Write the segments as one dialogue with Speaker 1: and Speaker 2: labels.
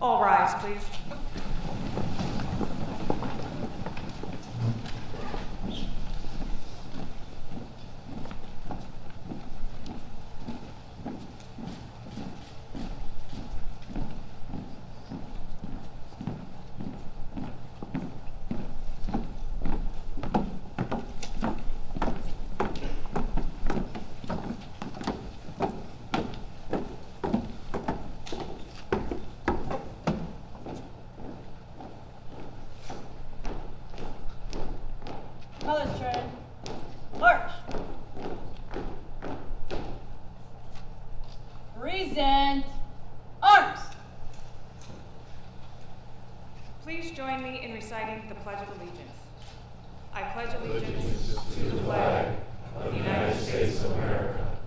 Speaker 1: All rise, please.
Speaker 2: Colors train. March. Present. Arms.
Speaker 1: Please join me in reciting the Pledge of Allegiance. I pledge allegiance to the flag of the United States of America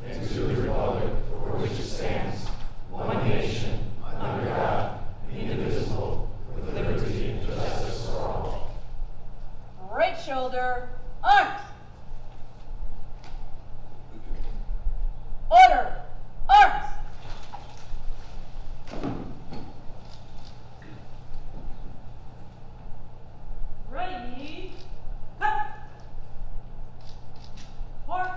Speaker 1: and to the republic for which it stands, one nation, under God, indivisible, with liberty and justice for all.
Speaker 2: Right shoulder. Arms. Order. Arms. Ready. Cut. Mark.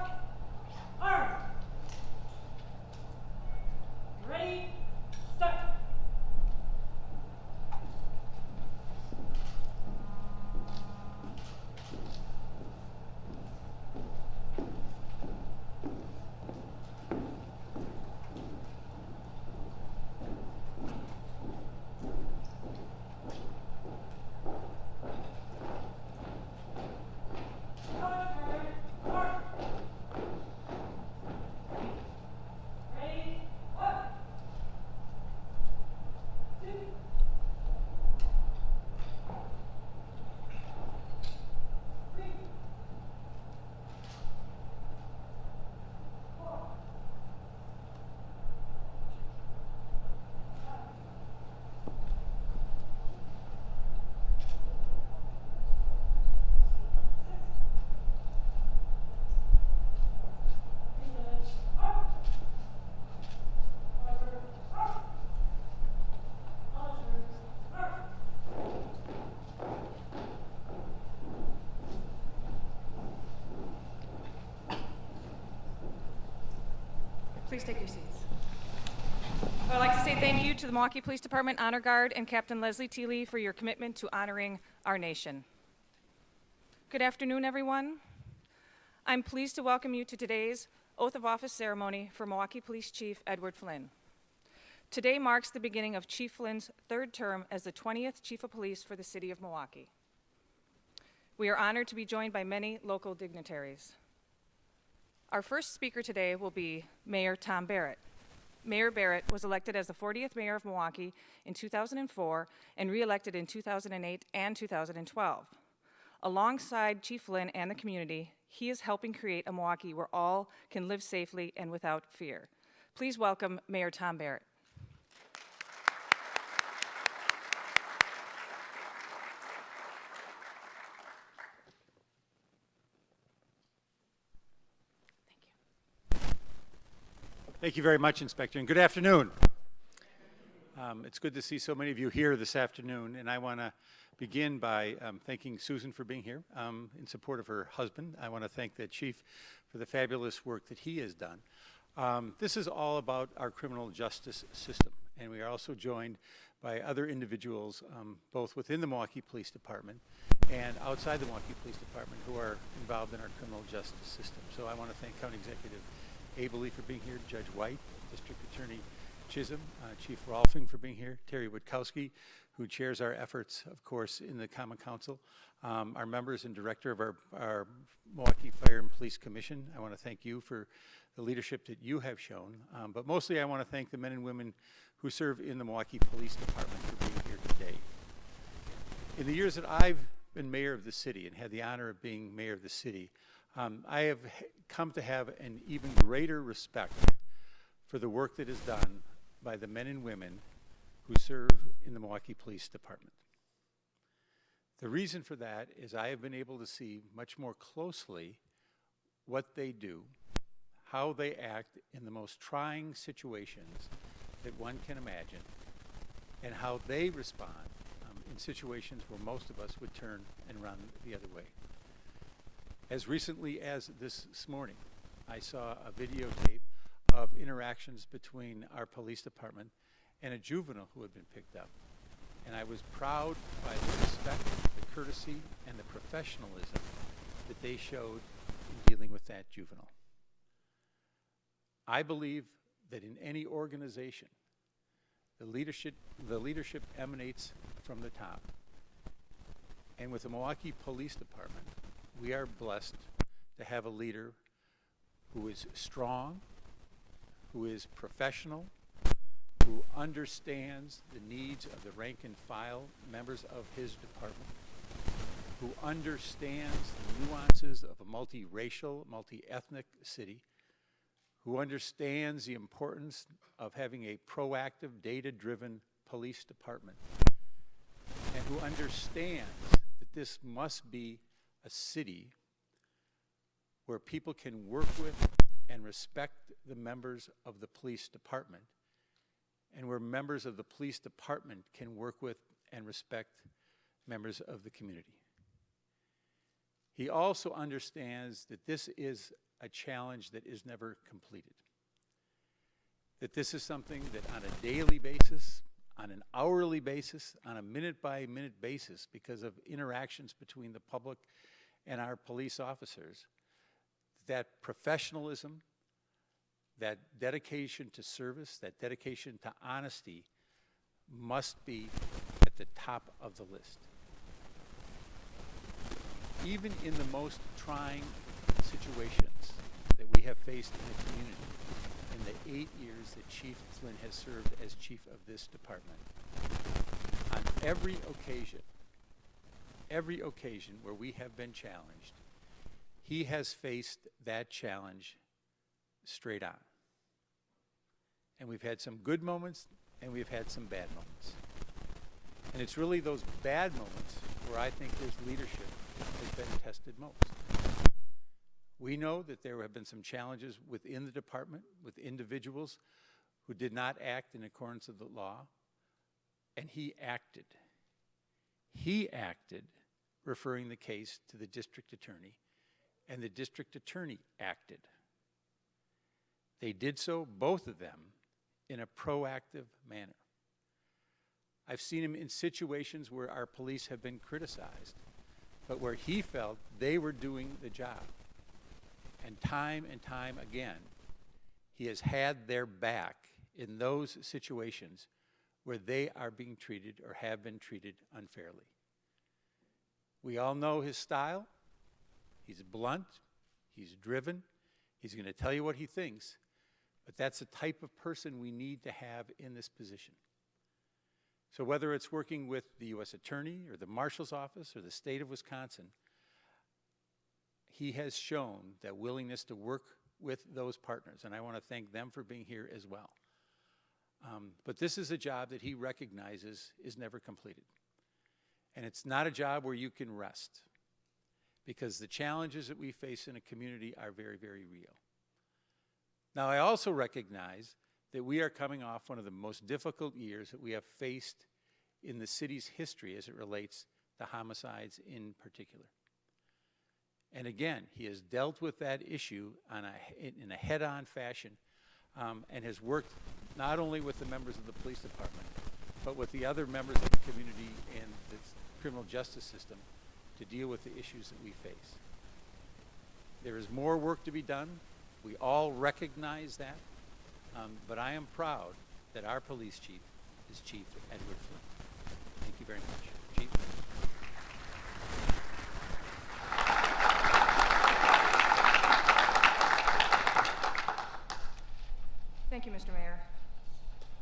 Speaker 1: Please take your seats. I would like to say thank you to the Milwaukee Police Department Honor Guard and Captain Leslie Teeley for your commitment to honoring our nation. Good afternoon, everyone. I'm pleased to welcome you to today's Oath of Office ceremony for Milwaukee Police Chief Edward Flynn. Today marks the beginning of Chief Flynn's third term as the 20th Chief of Police for the City of Milwaukee. We are honored to be joined by many local dignitaries. Our first speaker today will be Mayor Tom Barrett. Mayor Barrett was elected as the 40th Mayor of Milwaukee in 2004 and re-elected in 2008 and 2012. Alongside Chief Flynn and the community, he is helping create a Milwaukee where all can live safely and without fear. Please welcome Mayor Tom Barrett.
Speaker 3: Thank you very much, Inspector, and good afternoon. It's good to see so many of you here this afternoon, and I want to begin by thanking Susan for being here in support of her husband. I want to thank the Chief for the fabulous work that he has done. This is all about our criminal justice system, and we are also joined by other individuals, both within the Milwaukee Police Department and outside the Milwaukee Police Department, who are involved in our criminal justice system. So I want to thank County Executive Abely for being here, Judge White, District Attorney Chisholm, Chief Rolfing for being here, Terry Witkowski, who chairs our efforts, of course, in the Common Council, our members and director of our Milwaukee Fire and Police Commission. I want to thank you for the leadership that you have shown, but mostly I want to thank the men and women who serve in the Milwaukee Police Department for being here today. In the years that I've been mayor of the city and had the honor of being mayor of the city, I have come to have an even greater respect for the work that is done by the men and women who serve in the Milwaukee Police Department. The reason for that is I have been able to see much more closely what they do, how they act in the most trying situations that one can imagine, and how they respond in situations where most of us would turn and run the other way. As recently as this morning, I saw a videotape of interactions between our police department and a juvenile who had been picked up. And I was proud by the respect, the courtesy, and the professionalism that they showed in dealing with that juvenile. I believe that in any organization, the leadership emanates from the top. And with the Milwaukee Police Department, we are blessed to have a leader who is strong, who is professional, who understands the needs of the rank and file members of his department, who understands the nuances of a multiracial, multi-ethnic city, who understands the importance of having a proactive, data-driven police department, and who understands that this must be a city where people can work with and respect the members of the police department, and where members of the police department can work with and respect members of the community. He also understands that this is a challenge that is never completed, that this is something that on a daily basis, on an hourly basis, on a minute-by-minute basis, because of interactions between the public and our police officers, that professionalism, that dedication to service, that dedication to honesty must be at the top of the list. Even in the most trying situations that we have faced in the community in the 8 years that Chief Flynn has served as chief of this department, on every occasion where we have been challenged, he has faced that challenge straight on. And we've had some good moments, and we've had some bad moments. And it's really those bad moments where I think his leadership has been tested most. We know that there have been some challenges within the department with individuals who did not act in accordance with the law, and he acted. He acted, referring the case to the district attorney, and the district attorney acted. They did so, both of them, in a proactive manner. I've seen him in situations where our police have been criticized, but where he felt they were doing the job. And time again, he has had their back in those situations where they are being treated or have been treated unfairly. We all know his style. He's blunt, he's driven, he's going to tell you what he thinks, but that's the type of person we need to have in this position. So whether it's working with the U.S. Attorney or the Marshal's Office or the state of Wisconsin, he has shown that willingness to work with those partners, and I want to thank them for being here as well. But this is a job that he recognizes is never completed. And it's not a job where you can rest, because the challenges that we face in a community are very, very real. Now, I also recognize that we are coming off one of the most difficult years that we have faced in the city's history as it relates to homicides in particular. And again, he has dealt with that issue in a head-on fashion, and has worked not only with the members of the police department, but with the other members of the community and the criminal justice system to deal with the issues that we face. There is more work to be done. We all recognize that, but I am proud that our police chief is Chief Edward Flynn. Thank you very much, Chief.
Speaker 1: Thank you, Mr. Mayor.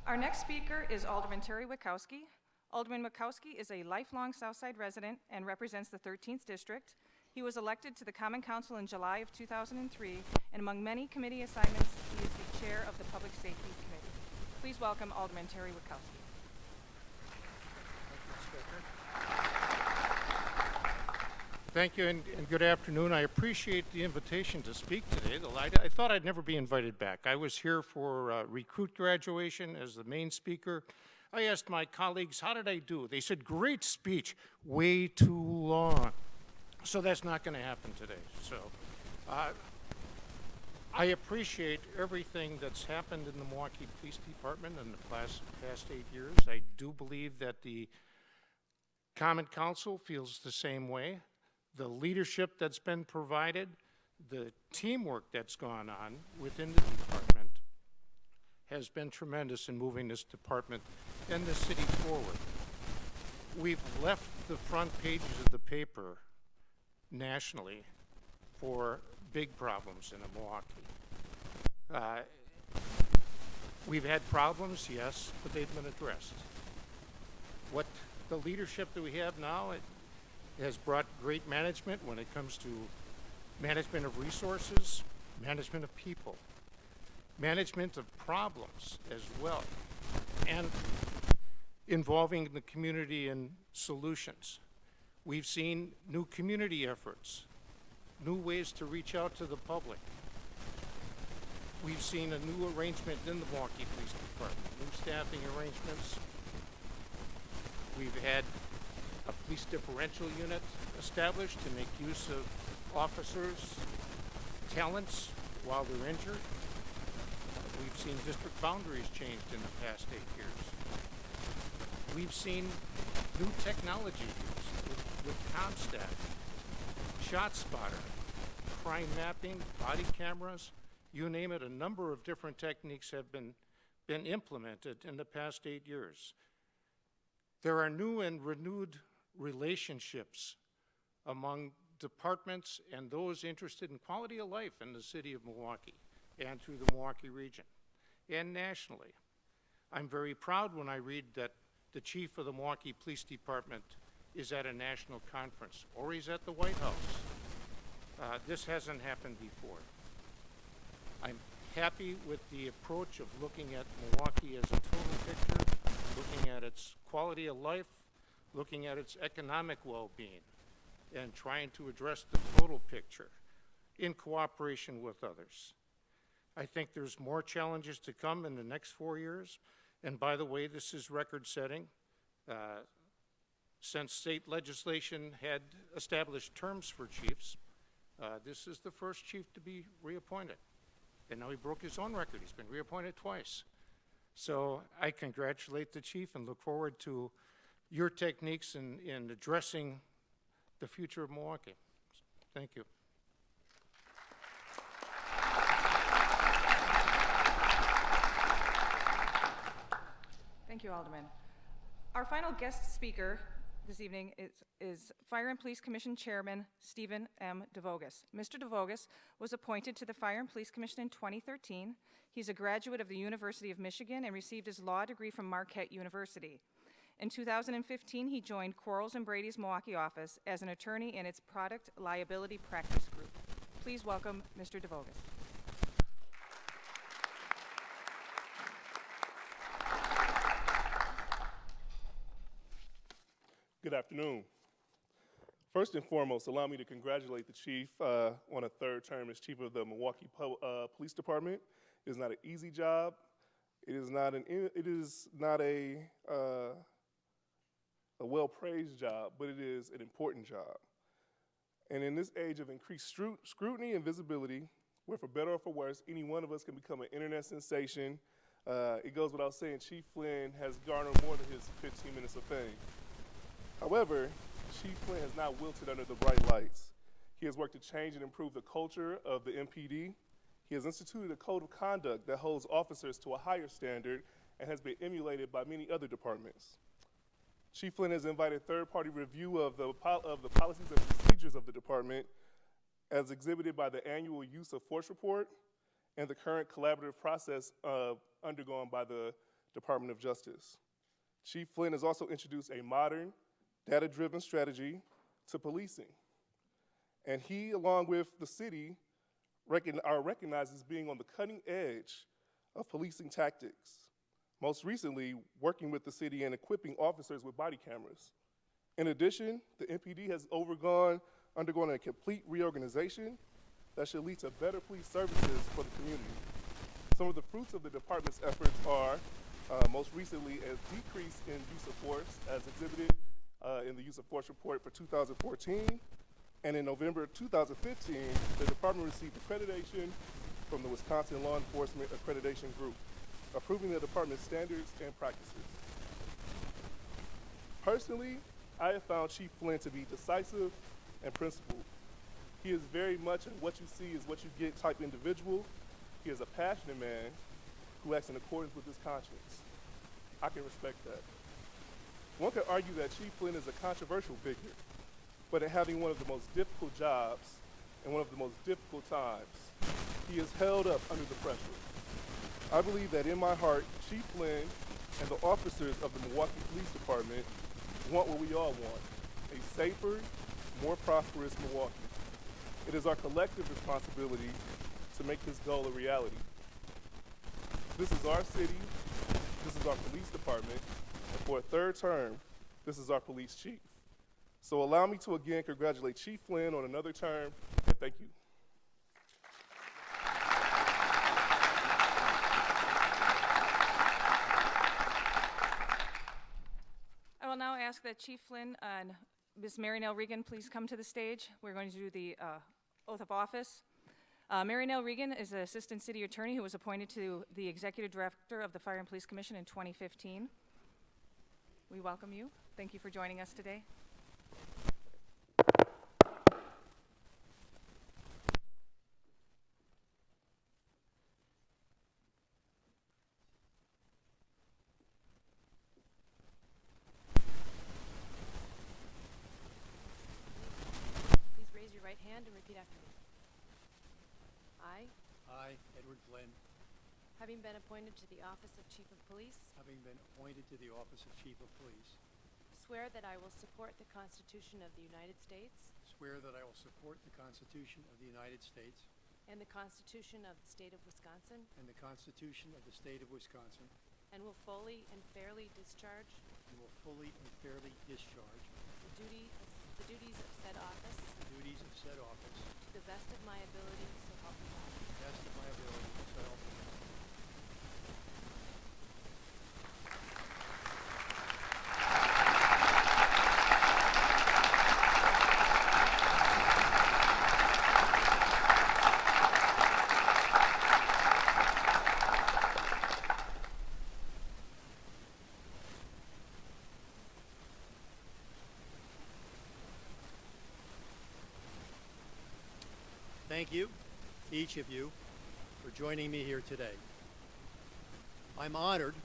Speaker 1: Our next speaker is Alderman Terry Witkowski. Alderman Witkowski is a lifelong Southside resident and represents the 13th District. He was elected to the Common Council in July of 2003, and among many committee assignments, he is the chair of the Public Safety Committee. Please welcome Alderman Terry Witkowski.
Speaker 4: Thank you, and good afternoon. I appreciate the invitation to speak today. I thought I'd never be invited back. I was here for recruit graduation as the main speaker. I asked my colleagues, how did I do? They said, great speech, way too long. So that's not going to happen today. So I appreciate everything that's happened in the Milwaukee Police Department in the past 8 years. I do believe that the Common Council feels the same way. The leadership that's been provided, the teamwork that's gone on within the department has been tremendous in moving this department and the city forward. We've left the front pages of the paper nationally for big problems in Milwaukee. We've had problems, yes, but they've been addressed. What the leadership that we have now, it has brought great management when it comes to management of resources, management of people, management of problems as well, and involving the community in solutions. We've seen new community efforts, new ways to reach out to the public. We've seen a new arrangement in the Milwaukee Police Department, new staffing arrangements. We've had a police differential unit established to make use of officers' talents while they're injured. We've seen district boundaries changed in the past 8 years. We've seen new technology used with ComStat, ShotSpotter, crime mapping, body cameras, you name it. A number of different techniques have been implemented in the past 8 years. There are new and renewed relationships among departments and those interested in quality of life in the city of Milwaukee and through the Milwaukee region and nationally. I'm very proud when I read that the chief of the Milwaukee Police Department is at a national conference or he's at the White House. This hasn't happened before. I'm happy with the approach of looking at Milwaukee as a total picture, looking at its quality of life, looking at its economic well-being, and trying to address the total picture in cooperation with others. I think there's more challenges to come in the next 4 years. And by the way, this is record-setting. Since state legislation had established terms for chiefs, this is the first chief to be reappointed. and now he broke his own record. He's been reappointed twice. So I congratulate the chief and look forward to your techniques in addressing the future of Milwaukee. Thank you.
Speaker 1: Thank you, Alderman. Our final guest speaker this evening is Fire and Police Commission Chairman Stephen M. DeVogus. Mr. DeVogus was appointed to the Fire and Police Commission in 2013. He's a graduate of the University of Michigan and received his law degree from Marquette University. In 2015, he joined Quarles and Brady's Milwaukee office as an attorney in its product liability practice group. Please welcome Mr. DeVogus.
Speaker 5: Good afternoon. First and foremost, allow me to congratulate the chief on a third term as chief of the Milwaukee Police Department. It is not an easy job. It is not a well-praised job, but it is an important job. And in this age of increased scrutiny and visibility, where for better or for worse, any one of us can become an internet sensation, it goes without saying Chief Flynn has garnered more than his 15 minutes of fame. However, Chief Flynn has not wilted under the bright lights. He has worked to change and improve the culture of the MPD. He has instituted a code of conduct that holds officers to a higher standard and has been emulated by many other departments. Chief Flynn has invited third-party review of the policies and procedures of the department as exhibited by the annual use of force report and the current collaborative process undergone by the Department of Justice. Chief Flynn has also introduced a modern, data-driven strategy to policing. And he, along with the city, are recognized as being on the cutting edge of policing tactics, most recently working with the city and equipping officers with body cameras. In addition, the MPD has undergone a complete reorganization that should lead to better police services for the community. Some of the fruits of the department's efforts are, most recently, a decrease in use of force as exhibited in the use of force report for 2014. And in November 2015, the department received accreditation from the Wisconsin Law Enforcement Accreditation Group, approving the department's standards and practices. Personally, I have found Chief Flynn to be decisive and principled. He is very much a what you see is what you get type individual. He is a passionate man who acts in accordance with his conscience. I can respect that. One could argue that Chief Flynn is a controversial figure, but in having one of the most difficult jobs and one of the most difficult times, he is held up under the pressure. I believe that in my heart, Chief Flynn and the officers of the Milwaukee Police Department want what we all want, a safer, more prosperous Milwaukee. It is our collective responsibility to make this goal a reality. This is our city, this is our police department, and for a third term, this is our police chief. So allow me to again congratulate Chief Flynn on another term, and thank you.
Speaker 1: I will now ask that Chief Flynn and Ms. Marynell Regan please come to the stage. We're going to do the oath of office. Marynell Regan is the Assistant City Attorney who was appointed to the Executive Director of the Fire and Police Commission in 2015. We welcome you. Thank you for joining us today.
Speaker 6: Please raise your right hand and repeat after me.
Speaker 7: I, Edward Flynn,
Speaker 6: Having been appointed to the office of Chief of Police,
Speaker 7: having been appointed to the office of Chief of Police,
Speaker 6: swear that I will support the Constitution of the United States
Speaker 7: swear that I will support the Constitution of the United States
Speaker 6: and the Constitution of the State of Wisconsin,
Speaker 7: and the Constitution of the State of Wisconsin,
Speaker 6: and will fully and fairly discharge
Speaker 7: and will fully and fairly discharge
Speaker 6: the duties of said office
Speaker 7: the duties of said office
Speaker 6: to the best of my ability, so help me God.
Speaker 7: to the best of my ability, so help me God. thank you, each of you, for joining me here today. I'm honored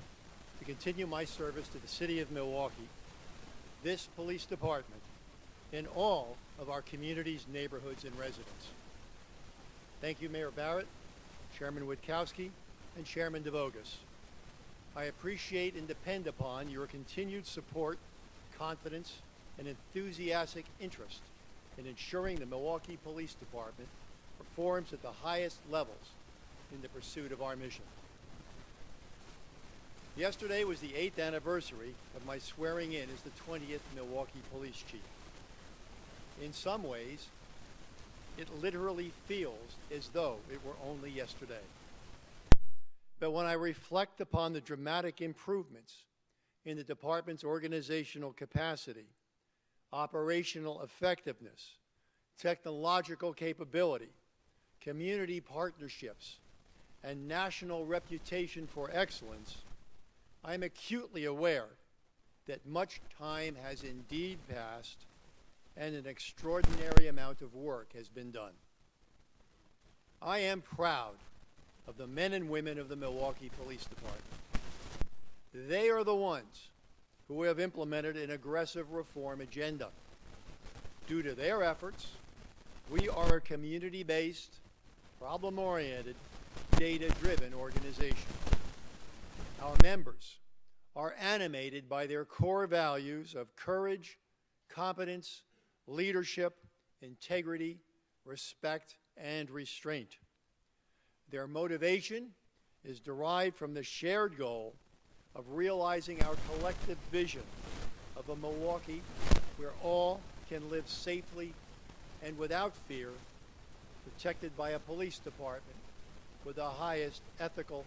Speaker 7: to continue my service to the city of Milwaukee, this police department, and all of our community's neighborhoods and residents. Thank you, Mayor Barrett, Chairman Witkowski, and Chairman DeVogus. I appreciate and depend upon your continued support, confidence, and enthusiastic interest in ensuring the Milwaukee Police Department performs at the highest levels in the pursuit of our mission. Yesterday was the 8th anniversary of my swearing in as the 20th Milwaukee Police Chief. In some ways, it literally feels as though it were only yesterday. But when I reflect upon the dramatic improvements in the department's organizational capacity, operational effectiveness, technological capability, community partnerships, and national reputation for excellence, I am acutely aware that much time has indeed passed and an extraordinary amount of work has been done. I am proud of the men and women of the Milwaukee Police Department. They are the ones who have implemented an aggressive reform agenda. Due to their efforts, we are a community-based, problem-oriented, data-driven organization. Our members are animated by their core values of courage, competence, leadership, integrity, respect, and restraint. Their motivation is derived from the shared goal of realizing our collective vision of a Milwaukee where all can live safely and without fear, protected by a police department with the highest ethical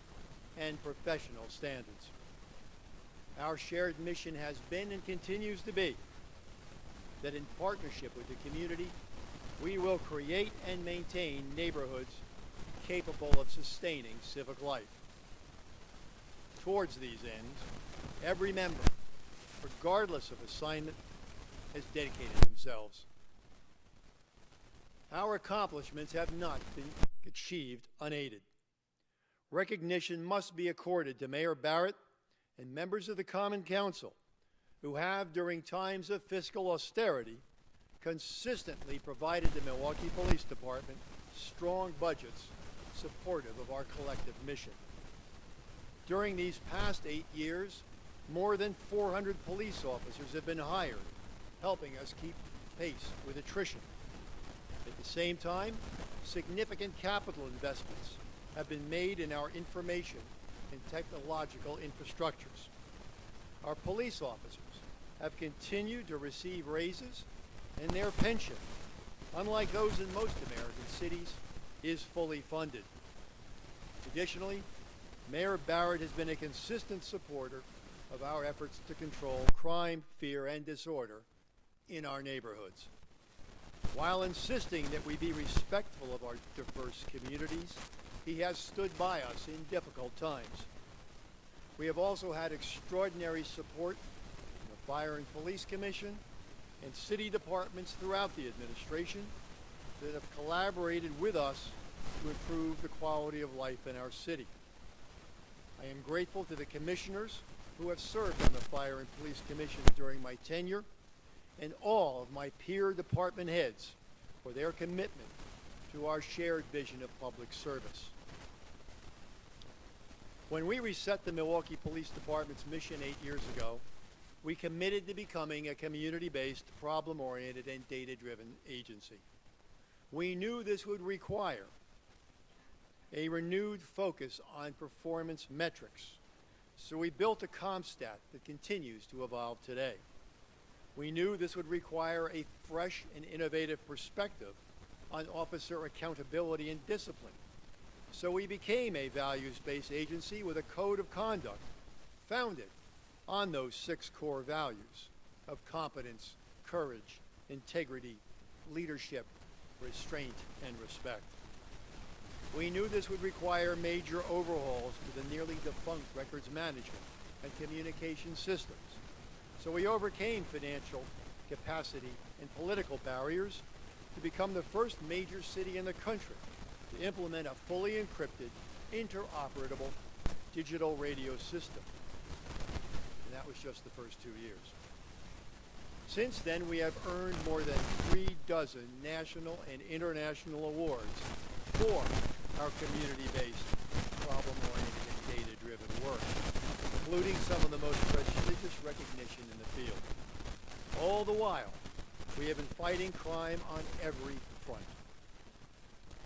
Speaker 7: and professional standards. Our shared mission has been and continues to be that in partnership with the community, we will create and maintain neighborhoods capable of sustaining civic life. Towards these ends, every member, regardless of assignment, has dedicated themselves. Our accomplishments have not been achieved unaided. Recognition must be accorded to Mayor Barrett and members of the Common Council who have, during times of fiscal austerity, consistently provided the Milwaukee Police Department strong budgets supportive of our collective mission. During these past 8 years, more than 400 police officers have been hired, helping us keep pace with attrition. At the same time, significant capital investments have been made in our information and technological infrastructures. Our police officers have continued to receive raises, and their pension, unlike those in most American cities, is fully funded. Additionally, Mayor Barrett has been a consistent supporter of our efforts to control crime, fear, and disorder in our neighborhoods. While insisting that we be respectful of our diverse communities, he has stood by us in difficult times. We have also had extraordinary support from the Fire and Police Commission and city departments throughout the administration that have collaborated with us to improve the quality of life in our city. I am grateful to the commissioners who have served on the Fire and Police Commission during my tenure and all of my peer department heads for their commitment to our shared vision of public service. When we reset the Milwaukee Police Department's mission 8 years ago, we committed to becoming a community-based, problem-oriented, and data-driven agency. We knew this would require a renewed focus on performance metrics, so we built a CompStat that continues to evolve today. We knew this would require a fresh and innovative perspective on officer accountability and discipline, so we became a values-based agency with a code of conduct founded on those 6 core values of competence, courage, integrity, leadership, restraint, and respect. We knew this would require major overhauls to the nearly defunct records management and communication systems, so we overcame financial, capacity, and political barriers to become the first major city in the country to implement a fully encrypted, interoperable digital radio system. And that was just the first 2 years. Since then, we have earned more than 36 national and international awards for our community-based, problem-oriented, and data-driven work, including some of the most prestigious recognition in the field. All the while, we have been fighting crime on every front.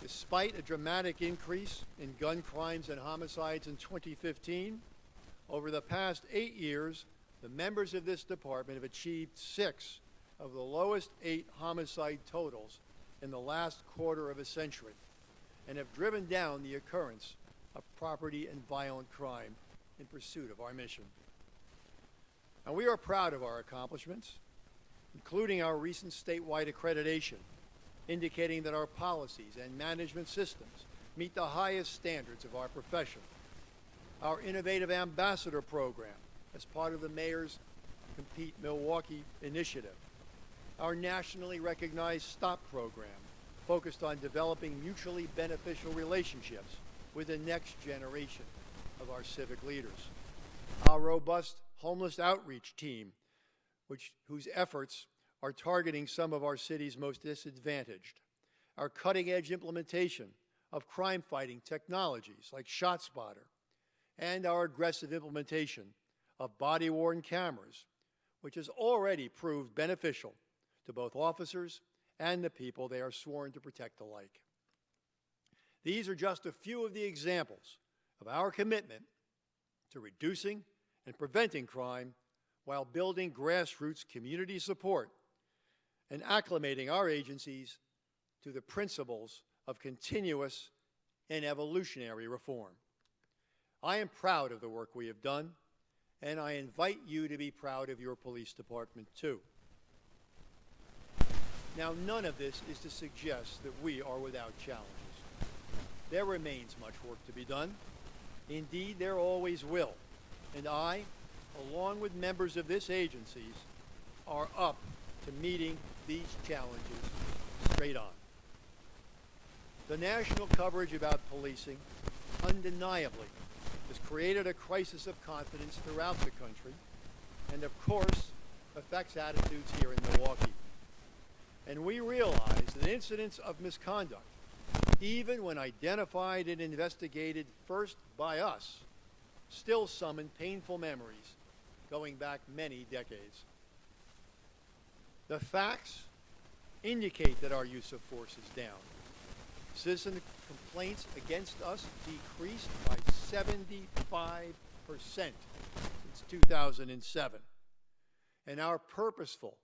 Speaker 7: Despite a dramatic increase in gun crimes and homicides in 2015, over the past 8 years, the members of this department have achieved 6 of the lowest 8 homicide totals in the last quarter of a century, and have driven down the occurrence of property and violent crime in pursuit of our mission. And we are proud of our accomplishments, including our recent statewide accreditation, indicating that our policies and management systems meet the highest standards of our profession. Our innovative ambassador program as part of the Mayor's Compete Milwaukee initiative. Our nationally recognized STOP program, focused on developing mutually beneficial relationships with the next generation of our civic leaders. Our robust homeless outreach team, whose efforts are targeting some of our city's most disadvantaged. Our cutting-edge implementation of crime-fighting technologies like ShotSpotter, and our aggressive implementation of body-worn cameras, which has already proved beneficial to both officers and the people they are sworn to protect alike. These are just a few of the examples of our commitment to reducing and preventing crime while building grassroots community support and acclimating our agencies to the principles of continuous and evolutionary reform. I am proud of the work we have done, and I invite you to be proud of your police department too. Now, none of this is to suggest that we are without challenges. There remains much work to be done. Indeed, there always will. And I, along with members of this agency, are up to meeting these challenges straight on. The national coverage about policing undeniably has created a crisis of confidence throughout the country and, of course, affects attitudes here in Milwaukee. And we realize that incidents of misconduct, even when identified and investigated first by us, still summon painful memories going back many decades. The facts indicate that our use of force is down. Citizen complaints against us decreased by 75% since 2007. And our purposeful,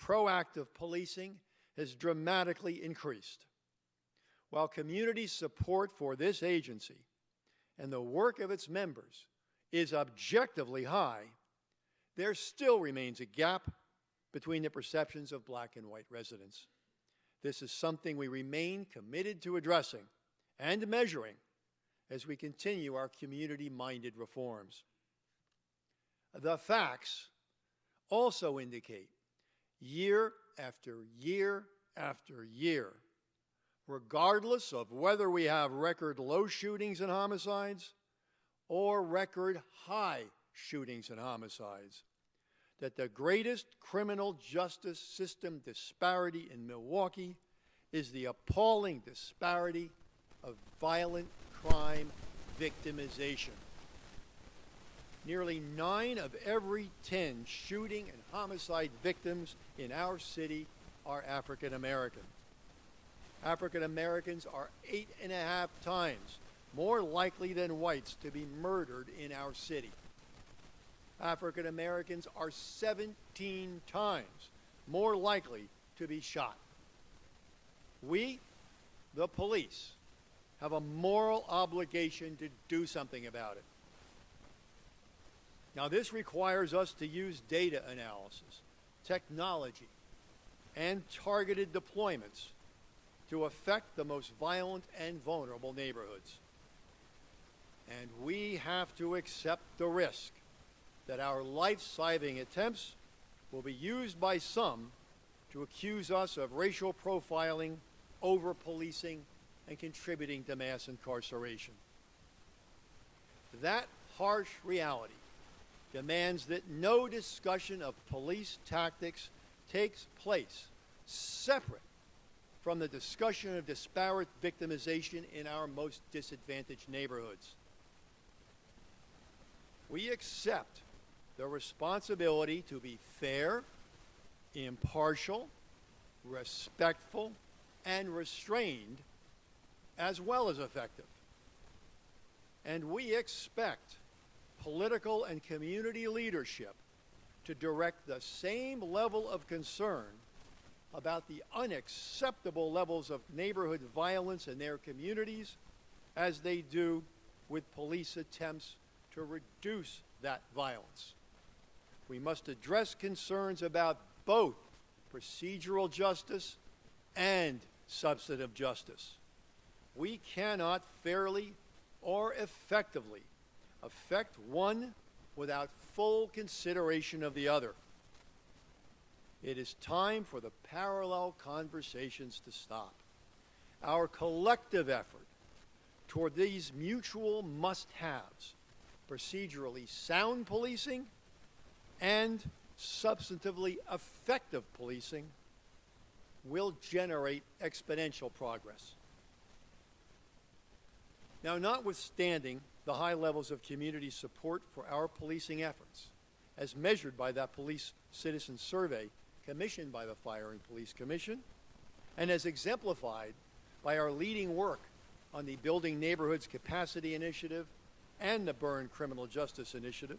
Speaker 7: proactive policing has dramatically increased. While community support for this agency and the work of its members is objectively high, there still remains a gap between the perceptions of black and white residents. This is something we remain committed to addressing and measuring as we continue our community-minded reforms. The facts also indicate year after year after year, regardless of whether we have record low shootings and homicides or record high shootings and homicides, that the greatest criminal justice system disparity in Milwaukee is the appalling disparity of violent crime victimization. Nearly 9 of every 10 shooting and homicide victims in our city are African American. African Americans are 8.5 times more likely than whites to be murdered in our city. African Americans are 17 times more likely to be shot. We, the police, have a moral obligation to do something about it. Now, this requires us to use data analysis, technology, and targeted deployments to affect the most violent and vulnerable neighborhoods. And we have to accept the risk that our life-saving attempts will be used by some to accuse us of racial profiling, over-policing, and contributing to mass incarceration. That harsh reality demands that no discussion of police tactics takes place separate from the discussion of disparate victimization in our most disadvantaged neighborhoods. We accept the responsibility to be fair, impartial, respectful, and restrained, as well as effective. And we expect political and community leadership to direct the same level of concern about the unacceptable levels of neighborhood violence in their communities as they do with police attempts to reduce that violence. We must address concerns about both procedural justice and substantive justice. We cannot fairly or effectively affect one without full consideration of the other. It is time for the parallel conversations to stop. Our collective effort toward these mutual must-haves, procedurally sound policing and substantively effective policing, will generate exponential progress. Now, notwithstanding the high levels of community support for our policing efforts, as measured by that police citizen survey commissioned by the Fire and Police Commission, and as exemplified by our leading work on the Building Neighborhoods Capacity Initiative and the Burn Criminal Justice Initiative,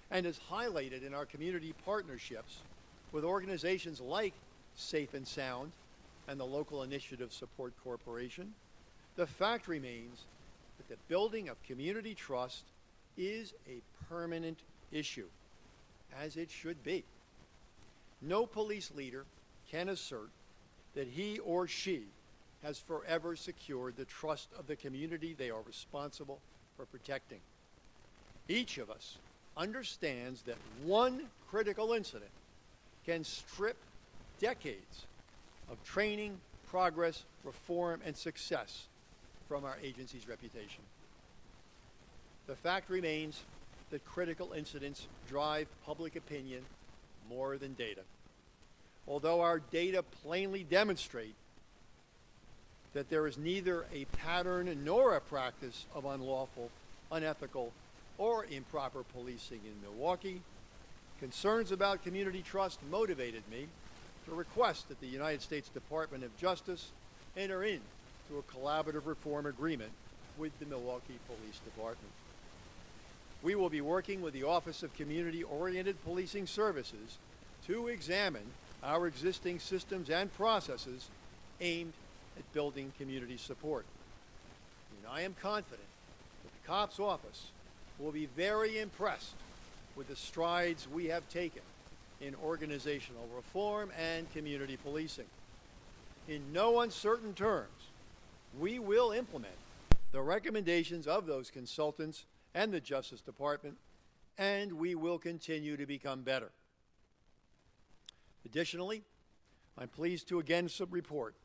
Speaker 7: and as highlighted in our community partnerships with organizations like Safe and Sound and the Local Initiative Support Corporation, the fact remains that the building of community trust is a permanent issue, as it should be. No police leader can assert that he or she has forever secured the trust of the community they are responsible for protecting. Each of us understands that one critical incident can strip decades of training, progress, reform, and success from our agency's reputation. The fact remains that critical incidents drive public opinion more than data. Although our data plainly demonstrate that there is neither a pattern nor a practice of unlawful, unethical, or improper policing in Milwaukee, concerns about community trust motivated me to request that the United States Department of Justice enter into a collaborative reform agreement with the Milwaukee Police Department. We will be working with the Office of Community-Oriented Policing Services to examine our existing systems and processes aimed at building community support. And I am confident that the COPS office will be very impressed with the strides we have taken in organizational reform and community policing. In no uncertain terms, we will implement the recommendations of those consultants and the Justice Department, and we will continue to become better. Additionally, I'm pleased to again report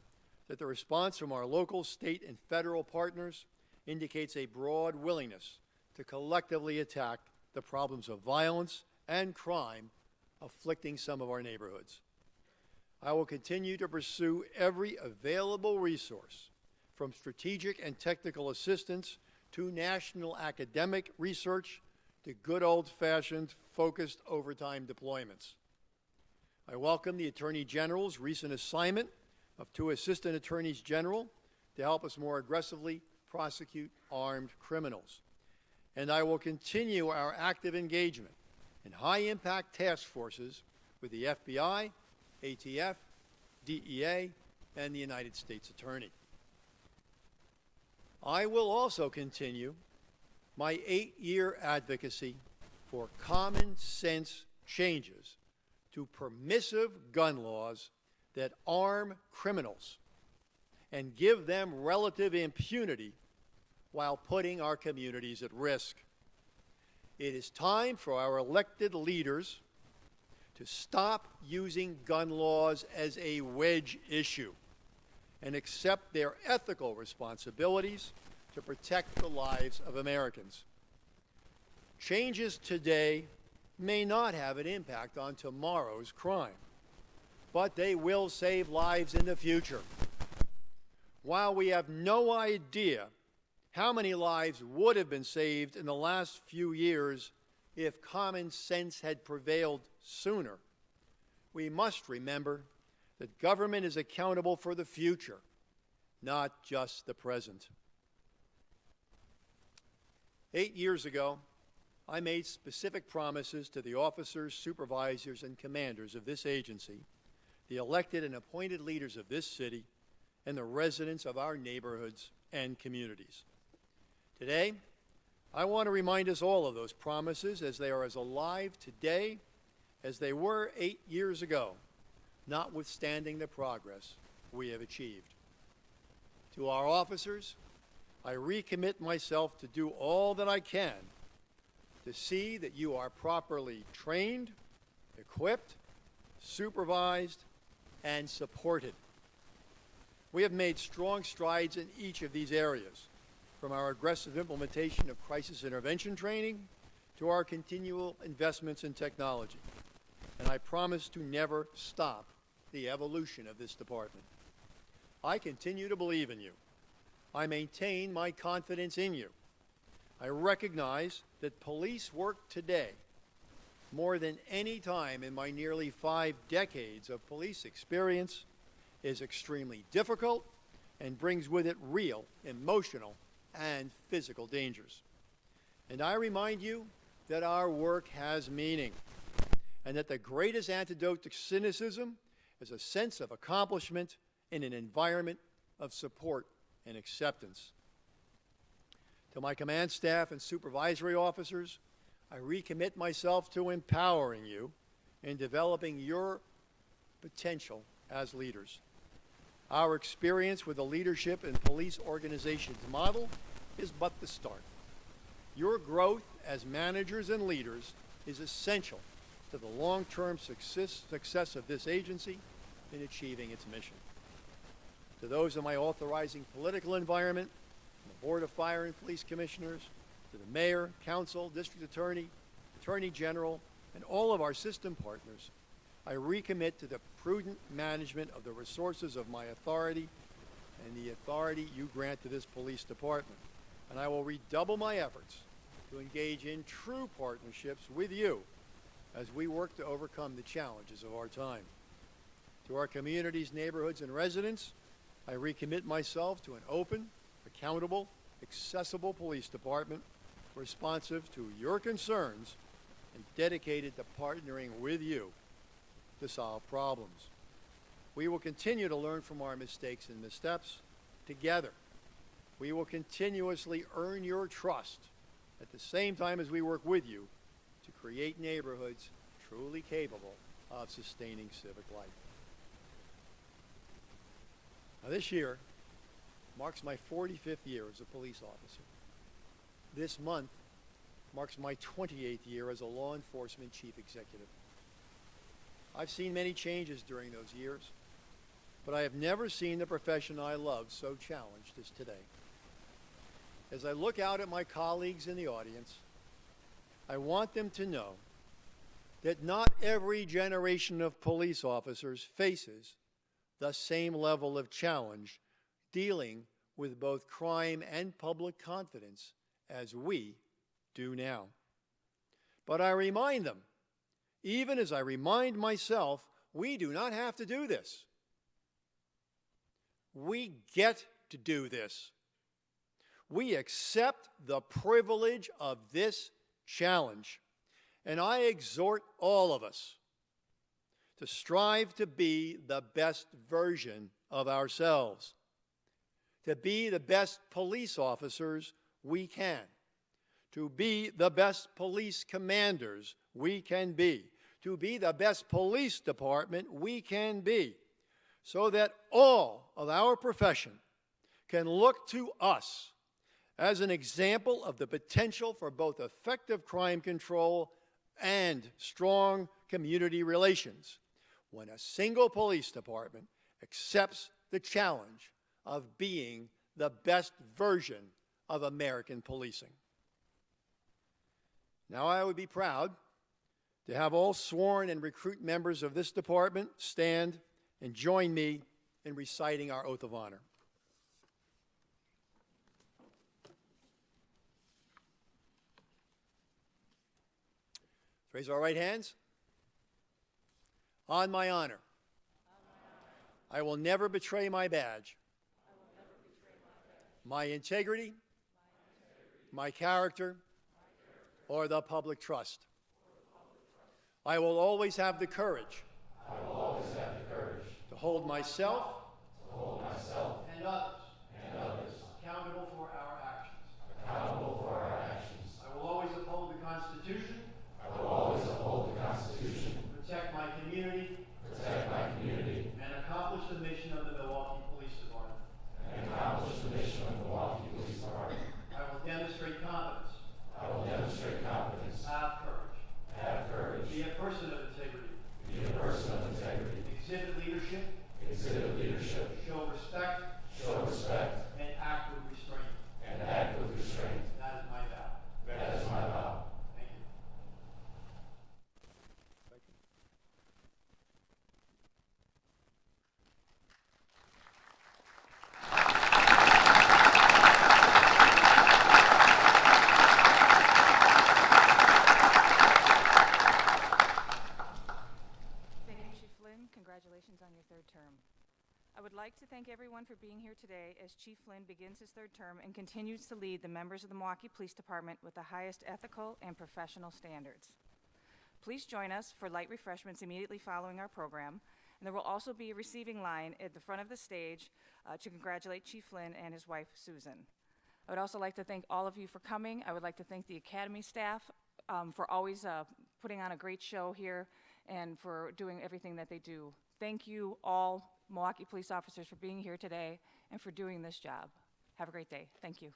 Speaker 7: that the response from our local, state, and federal partners indicates a broad willingness to collectively attack the problems of violence and crime afflicting some of our neighborhoods. I will continue to pursue every available resource, from strategic and technical assistance to national academic research to good old-fashioned focused overtime deployments. I welcome the Attorney General's recent assignment of 2 Assistant Attorneys General to help us more aggressively prosecute armed criminals. And I will continue our active engagement in high-impact task forces with the FBI, ATF, DEA, and the United States Attorney. I will also continue my 8-year advocacy for common sense changes to permissive gun laws that arm criminals and give them relative impunity while putting our communities at risk. It is time for our elected leaders to stop using gun laws as a wedge issue and accept their ethical responsibilities to protect the lives of Americans. Changes today may not have an impact on tomorrow's crime, but they will save lives in the future. While we have no idea how many lives would have been saved in the last few years if common sense had prevailed sooner, we must remember that government is accountable for the future, not just the present. 8 years ago, I made specific promises to the officers, supervisors, and commanders of this agency, the elected and appointed leaders of this city, and the residents of our neighborhoods and communities. Today, I want to remind us all of those promises as they are as alive today as they were 8 years ago, notwithstanding the progress we have achieved. To our officers, I recommit myself to do all that I can to see that you are properly trained, equipped, supervised, and supported. We have made strong strides in each of these areas, from our aggressive implementation of crisis intervention training to our continual investments in technology. And I promise to never stop the evolution of this department. I continue to believe in you. I maintain my confidence in you. I recognize that police work today, more than any time in my nearly 5 decades of police experience, is extremely difficult and brings with it real emotional and physical dangers. And I remind you that our work has meaning, and that the greatest antidote to cynicism is a sense of accomplishment in an environment of support and acceptance. To my command staff and supervisory officers, I recommit myself to empowering you in developing your potential as leaders. Our experience with the leadership and police organizations model is but the start. Your growth as managers and leaders is essential to the long-term success of this agency in achieving its mission. To those in my authorizing political environment, the Board of Fire and Police Commissioners, to the Mayor, Council, District Attorney, Attorney General, and all of our system partners, I recommit to the prudent management of the resources of my authority and the authority you grant to this police department. And I will redouble my efforts to engage in true partnerships with you as we work to overcome the challenges of our time. To our communities, neighborhoods, and residents, I recommit myself to an open, accountable, accessible police department responsive to your concerns and dedicated to partnering with you to solve problems. We will continue to learn from our mistakes and missteps together. We will continuously earn your trust at the same time as we work with you to create neighborhoods truly capable of sustaining civic life. Now, this year marks my 45th year as a police officer. This month marks my 28th year as a law enforcement chief executive. I've seen many changes during those years, but I have never seen the profession I love so challenged as today. As I look out at my colleagues in the audience, I want them to know that not every generation of police officers faces the same level of challenge dealing with both crime and public confidence as we do now. But I remind them, even as I remind myself, we do not have to do this. We get to do this. We accept the privilege of this challenge, and I exhort all of us to strive to be the best version of ourselves, to be the best police officers we can, to be the best police commanders we can be, to be the best police department we can be, so that all of our profession can look to us as an example of the potential for both effective crime control and strong community relations when a single police department accepts the challenge of being the best version of American policing. Now, I would be proud to have all sworn and recruit members of this department stand and join me in reciting our oath of honor. Raise our right hands. On my honor, I will never betray my badge, my integrity, my character, or the public trust. I will always have the courage to hold myself and others accountable for our actions. I will always uphold the Constitution, protect my community, and accomplish the mission of the Milwaukee Police Department. I will demonstrate competence, have courage, be a person of integrity, exhibit leadership, show respect, and act with restraint. That is my vow. Thank you.
Speaker 1: Thank you, Chief Flynn. Congratulations on your third term. I would like to thank everyone for being here today as Chief Flynn begins his third term and continues to lead the members of the Milwaukee Police Department with the highest ethical and professional standards. Please join us for light refreshments immediately following our program, and there will also be a receiving line at the front of the stage to congratulate Chief Flynn and his wife, Susan. I would also like to thank all of you for coming. I would like to thank the Academy staff for always putting on a great show here and for doing everything that they do. Thank you all Milwaukee police officers for being here today and for doing this job. Have a great day. Thank you.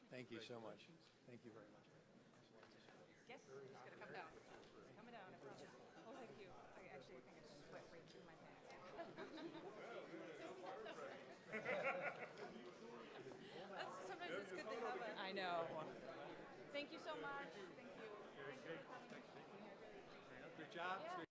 Speaker 7: Thank you so much. Thank you very much.
Speaker 1: Yes, just gotta come down. Coming down, I promise. Oh, thank you. I think I just sweat right through my pants. Sometimes it's good to have it. I know. Thank you so much. Thank you. Thank you for coming.
Speaker 3: Good job.